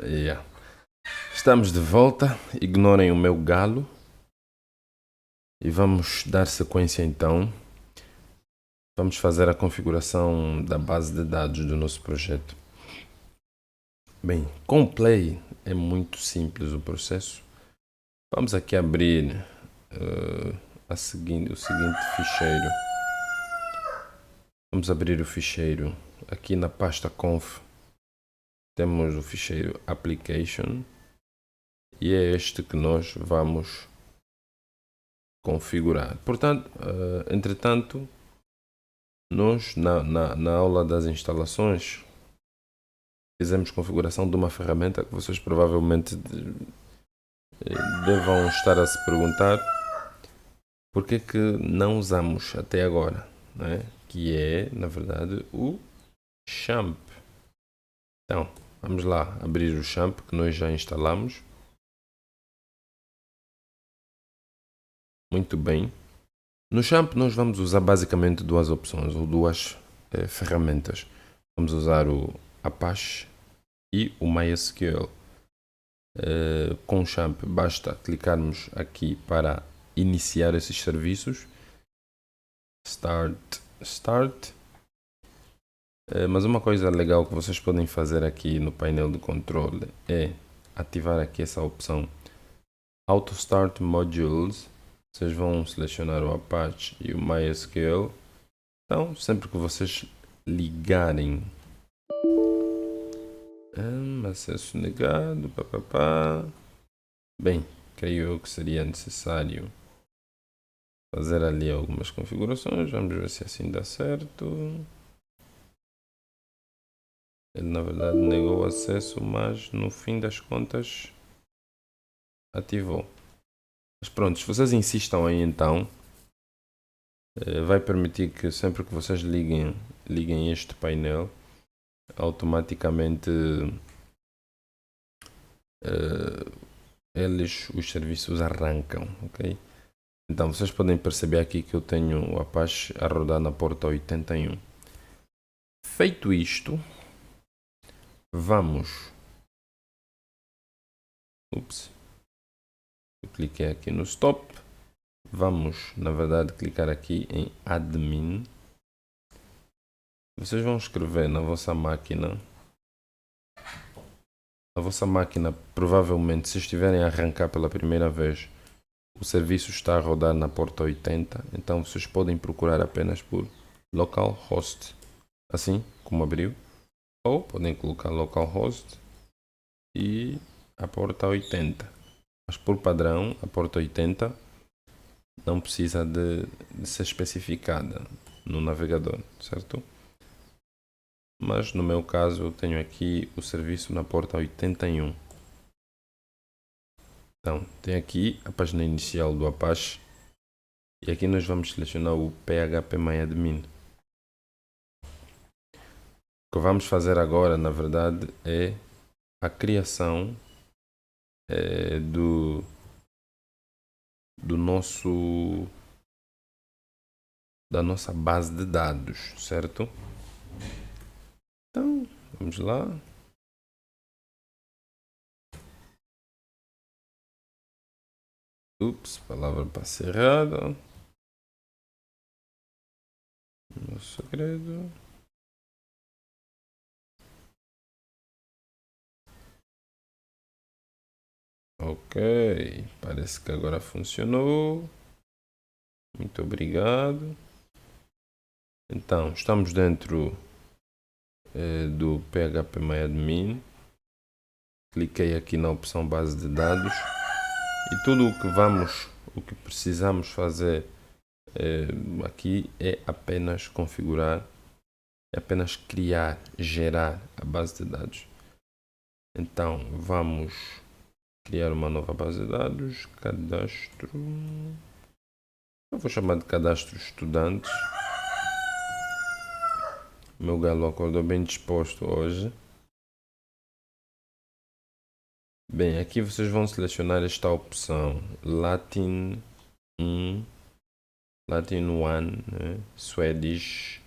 Yeah. Estamos de volta, ignorem o meu galo e vamos dar sequência então. Vamos fazer a configuração da base de dados do nosso projeto. Bem, com o Play é muito simples o processo. Vamos aqui abrir o seguinte ficheiro. Vamos abrir o ficheiro aqui na pasta conf. Temos o ficheiro application e é este que nós vamos configurar. Portanto, entretanto, nós na aula das instalações fizemos configuração de uma ferramenta que vocês provavelmente devam estar a se perguntar porque que não usamos até agora, né? Que é, na verdade, o Champ. Então, vamos lá abrir o Champ que nós já instalamos. Muito bem. No Champ nós vamos usar basicamente duas opções ou duas ferramentas. Vamos usar o Apache e o MySQL. Com o Champ basta clicarmos aqui para iniciar esses serviços. Start. Mas uma coisa legal que vocês podem fazer aqui no painel de controle é ativar aqui essa opção Auto Start Modules. Vocês vão selecionar o Apache e o MySQL. Então, sempre que vocês ligarem acesso negado, papapá. Bem, creio eu que seria necessário fazer ali algumas configurações. Vamos ver se assim dá certo. Ele na verdade negou o acesso, mas no fim das contas ativou. Mas pronto, se vocês insistam aí então, vai permitir que sempre que vocês liguem este painel, automaticamente os serviços arrancam, ok? Então vocês podem perceber aqui que eu tenho o Apache a rodar na porta 81. Feito isto, vamos... Eu cliquei aqui no Stop. Vamos, na verdade, clicar aqui em Admin. Vocês vão escrever na vossa máquina. A vossa máquina, provavelmente, se estiverem a arrancar pela primeira vez, o serviço está a rodar na porta 80. Então vocês podem procurar apenas por localhost, assim como abriu. Ou podem colocar localhost e a porta 80. Mas por padrão, a porta 80 não precisa de ser especificada no navegador, certo? Mas no meu caso eu tenho aqui o serviço na porta 81. Então, tem aqui a página inicial do Apache e aqui nós vamos selecionar o phpMyAdmin. O que vamos fazer agora, na verdade, é a criação da nossa base de dados, certo? Então, vamos lá. Palavra passe errada. Meu segredo. Ok, parece que agora funcionou. Muito obrigado. Então, estamos dentro do phpMyAdmin. Cliquei aqui na opção base de dados e tudo o que precisamos fazer aqui é apenas configurar, é apenas gerar a base de dados. Então, vamos criar uma nova base de dados, cadastro, eu vou chamar de cadastro estudantes. Meu galo acordou bem disposto hoje. Bem, aqui vocês vão selecionar esta opção Latin 1, né? Swedish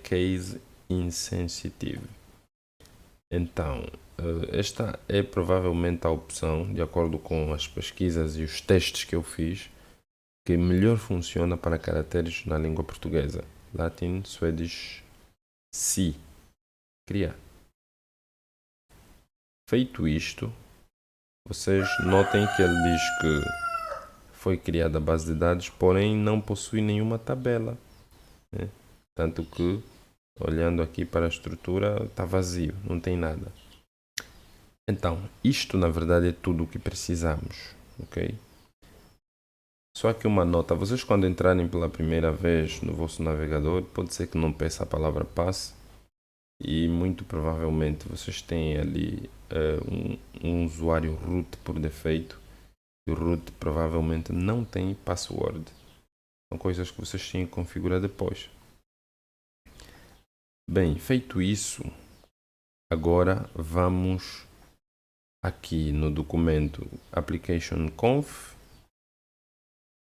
Case Insensitive. Então, esta é provavelmente a opção, de acordo com as pesquisas e os testes que eu fiz, que melhor funciona para caracteres na língua portuguesa. Latin, Swedish, Si. Criar. Feito isto, vocês notem que ele diz que foi criada a base de dados, porém não possui nenhuma tabela, né? Tanto que, olhando aqui para a estrutura, está vazio, não tem nada. Então, isto na verdade é tudo o que precisamos, ok? Só aqui uma nota, vocês quando entrarem pela primeira vez no vosso navegador, pode ser que não peça a palavra passe e muito provavelmente vocês têm ali um usuário root por defeito e o root provavelmente não tem password. São coisas que vocês têm que configurar depois. Bem, feito isso, agora vamos aqui no documento application conf.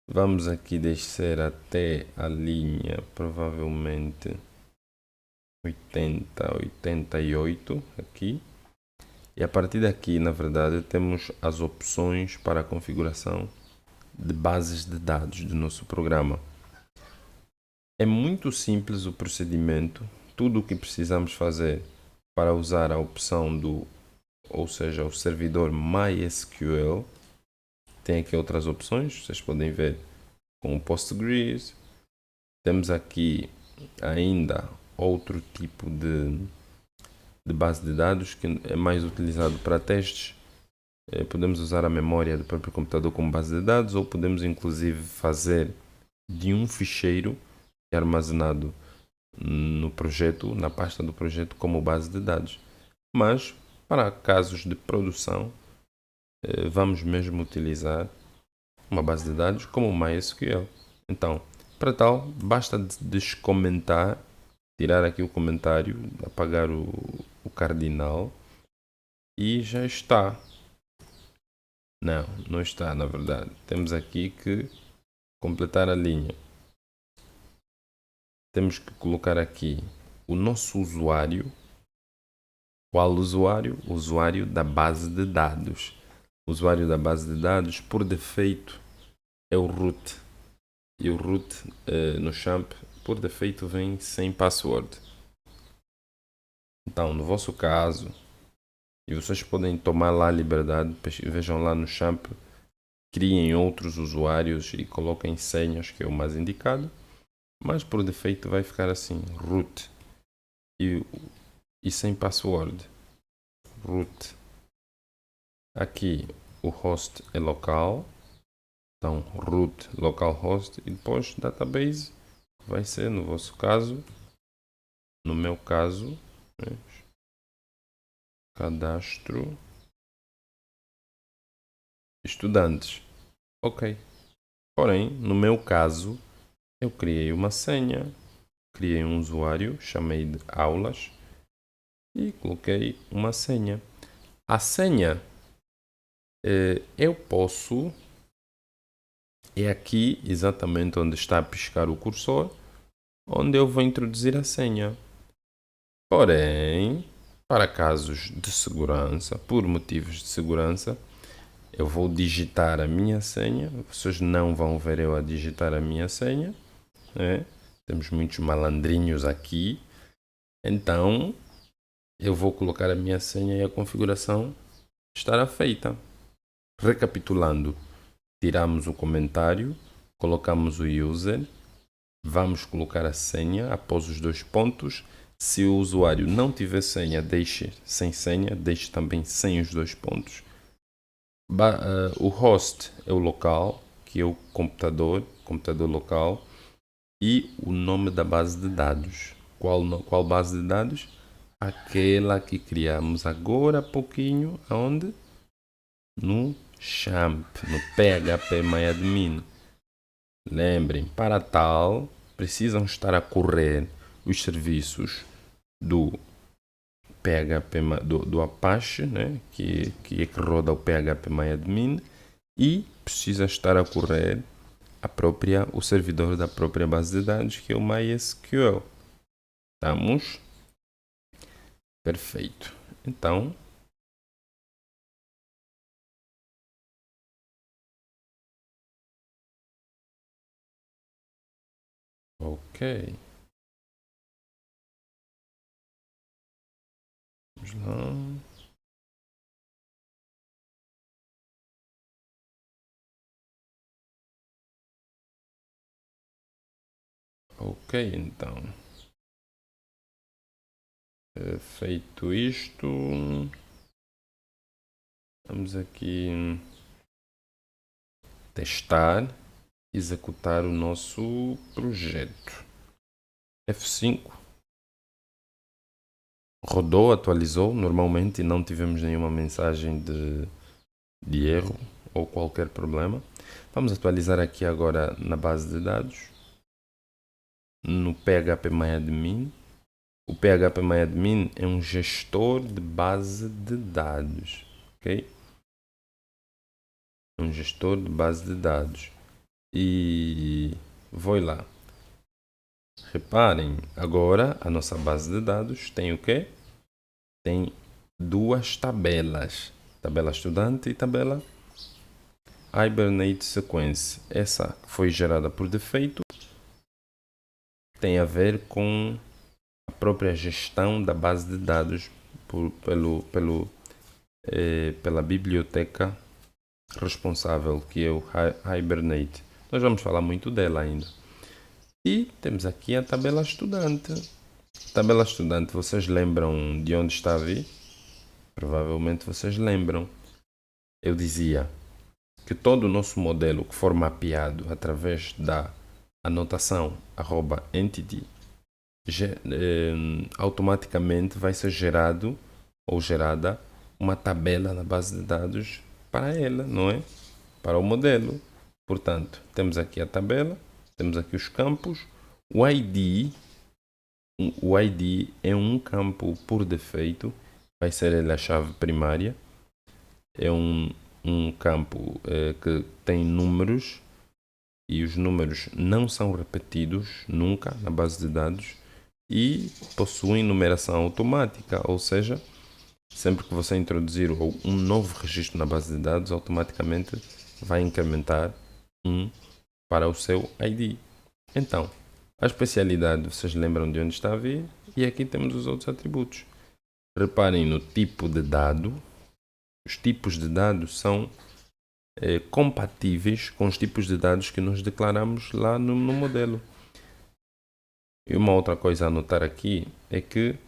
Vamos aqui descer até a linha provavelmente 80, 88 aqui. E a partir daqui, na verdade, temos as opções para a configuração de bases de dados do nosso programa. É muito simples o procedimento. Tudo o que precisamos fazer para usar a opção ou seja, o servidor MySQL, tem aqui outras opções, vocês podem ver com o Postgres. Temos aqui ainda outro tipo de base de dados que é mais utilizado para testes. Podemos usar a memória do próprio computador como base de dados ou podemos inclusive fazer de um ficheiro que é armazenado no projeto, na pasta do projeto como base de dados. Mas para casos de produção vamos mesmo utilizar uma base de dados como o MySQL. Então, para tal, basta descomentar, tirar aqui o comentário, apagar o cardinal e já está. Não, não está, na verdade. Temos aqui que completar a linha. Temos que colocar aqui o nosso usuário. Qual usuário? O usuário da base de dados. O usuário da base de dados, por defeito, é o root. E o root no champ, por defeito, vem sem password. Então, no vosso caso, e vocês podem tomar lá a liberdade, vejam lá no champ, criem outros usuários e coloquem senhas, que é o mais indicado. Mas por defeito vai ficar assim, root e sem password. Root. Aqui o host é local, então root localhost e depois database vai ser no vosso caso, no meu caso, né? Cadastro estudantes. Ok. Porém, no meu caso, eu criei uma senha, criei um usuário, chamei de aulas e coloquei uma senha. A senha eu posso, é aqui exatamente onde está a piscar o cursor, onde eu vou introduzir a senha. Porém, para casos de segurança, por motivos de segurança, eu vou digitar a minha senha. Vocês não vão ver eu a digitar a minha senha, né? Temos muitos malandrinhos aqui. Então, eu vou colocar a minha senha e a configuração estará feita. Recapitulando, tiramos o comentário, colocamos o user, vamos colocar a senha após os dois pontos. Se o usuário não tiver senha, deixe sem senha, deixe também sem os dois pontos. O host é o local, que é o computador local, e o nome da base de dados. Qual base de dados? Aquela que criamos agora há pouquinho, onde? No champ, no phpMyAdmin. Lembrem, para tal, precisam estar a correr os serviços do PHP, do Apache, né? que roda o phpMyAdmin, e precisa estar a correr o servidor da própria base de dados, que é o MySQL. Estamos? Perfeito. Então, Ok. Vamos lá. Ok, então. Feito isto, vamos aqui testar, executar o nosso projeto. F5. Rodou, atualizou normalmente e não tivemos nenhuma mensagem de erro ou qualquer problema. Vamos atualizar aqui agora na base de dados, no PHPMyAdmin. O PHPMyAdmin é um gestor de base de dados, ok? É um gestor de base de dados. E vou lá. Reparem, agora a nossa base de dados tem o quê? Tem duas tabelas. Tabela estudante e tabela Hibernate Sequence. Essa foi gerada por defeito. Tem a ver com a própria gestão da base de dados pela biblioteca responsável, que é o Hibernate. Nós vamos falar muito dela ainda. E temos aqui a tabela estudante. Tabela estudante, vocês lembram de onde está a vir? Provavelmente vocês lembram. Eu dizia que todo o nosso modelo que for mapeado através da anotação @entity automaticamente vai ser gerado ou gerada uma tabela na base de dados para ela, não é? Para o modelo. Portanto, temos aqui a tabela, temos aqui os campos, o ID. O ID é um campo por defeito, vai ser ele a chave primária. É um campo que tem números e os números não são repetidos nunca na base de dados e possuem numeração automática, ou seja, sempre que você introduzir um novo registro na base de dados, automaticamente vai incrementar um para o seu ID. Então, a especialidade, vocês lembram de onde está a vir, e aqui temos os outros atributos. Reparem no tipo de dado. Os tipos de dados são compatíveis com os tipos de dados que nós declaramos lá no modelo. E uma outra coisa a notar aqui é que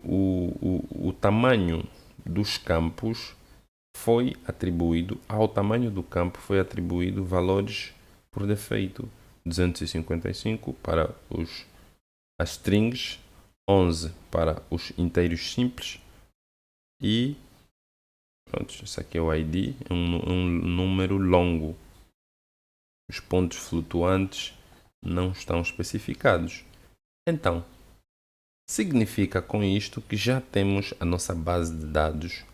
o tamanho dos campos foi atribuído, ao tamanho do campo foi atribuído valores por defeito. 255 para as strings, 11 para os inteiros simples e pronto, isso aqui é o ID, é um número longo. Os pontos flutuantes não estão especificados. Então, significa com isto que já temos a nossa base de dados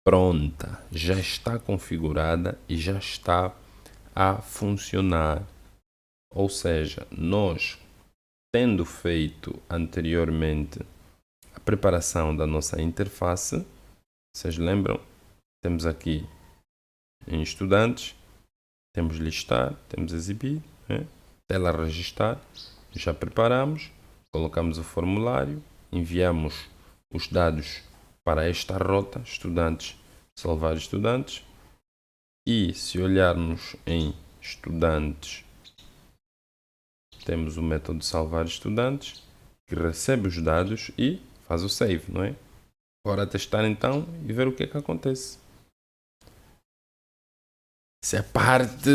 pronta, já está configurada e já está a funcionar. Ou seja, nós, tendo feito anteriormente a preparação da nossa interface, vocês lembram? Temos aqui em estudantes, temos listar, temos exibir, né? Tela registar, já preparamos, colocamos o formulário, enviamos os dados para esta rota, estudantes, salvar estudantes, e se olharmos em estudantes, temos o método salvar estudantes, que recebe os dados e faz o save, não é? Bora testar então e ver o que é que acontece. Essa é a parte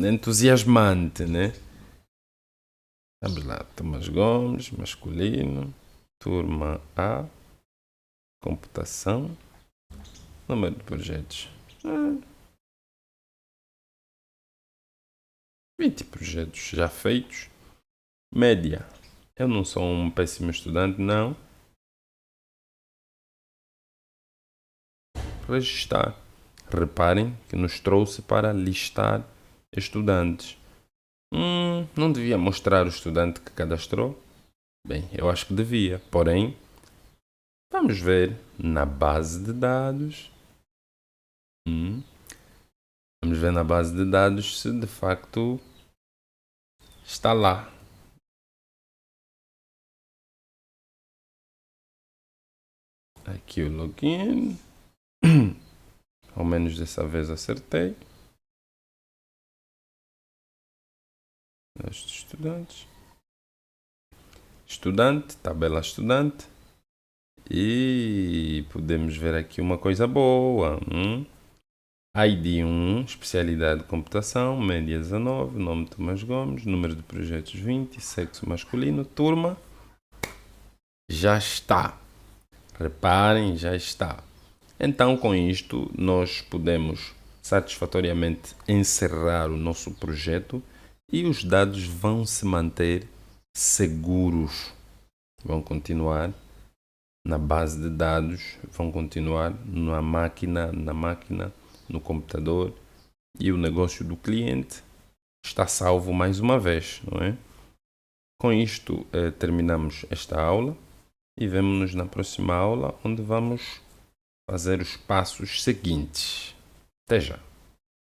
entusiasmante, né? Vamos lá, Tomás Gomes, masculino, turma A, computação, número de projetos. 20 projetos já feitos. Média. Eu não sou um péssimo estudante, não. Registar. Reparem que nos trouxe para listar estudantes. Não devia mostrar o estudante que cadastrou? Bem, eu acho que devia. Porém, vamos ver na base de dados. Vamos ver na base de dados se de facto está lá Aqui o login. Ao menos dessa vez acertei. Os estudantes. Estudante, tabela estudante. E podemos ver aqui uma coisa boa. ID 1, especialidade de computação, média 19, nome Tomás Gomes, número de projetos 20, sexo masculino, turma. Já está. Reparem, já está. Então, com isto, nós podemos satisfatoriamente encerrar o nosso projeto e os dados vão se manter seguros. Vão continuar na base de dados, vão continuar na máquina, no computador, e o negócio do cliente está salvo mais uma vez, não é? Com isto, terminamos esta aula e vemo-nos na próxima aula, onde vamos fazer os passos seguintes. Até já!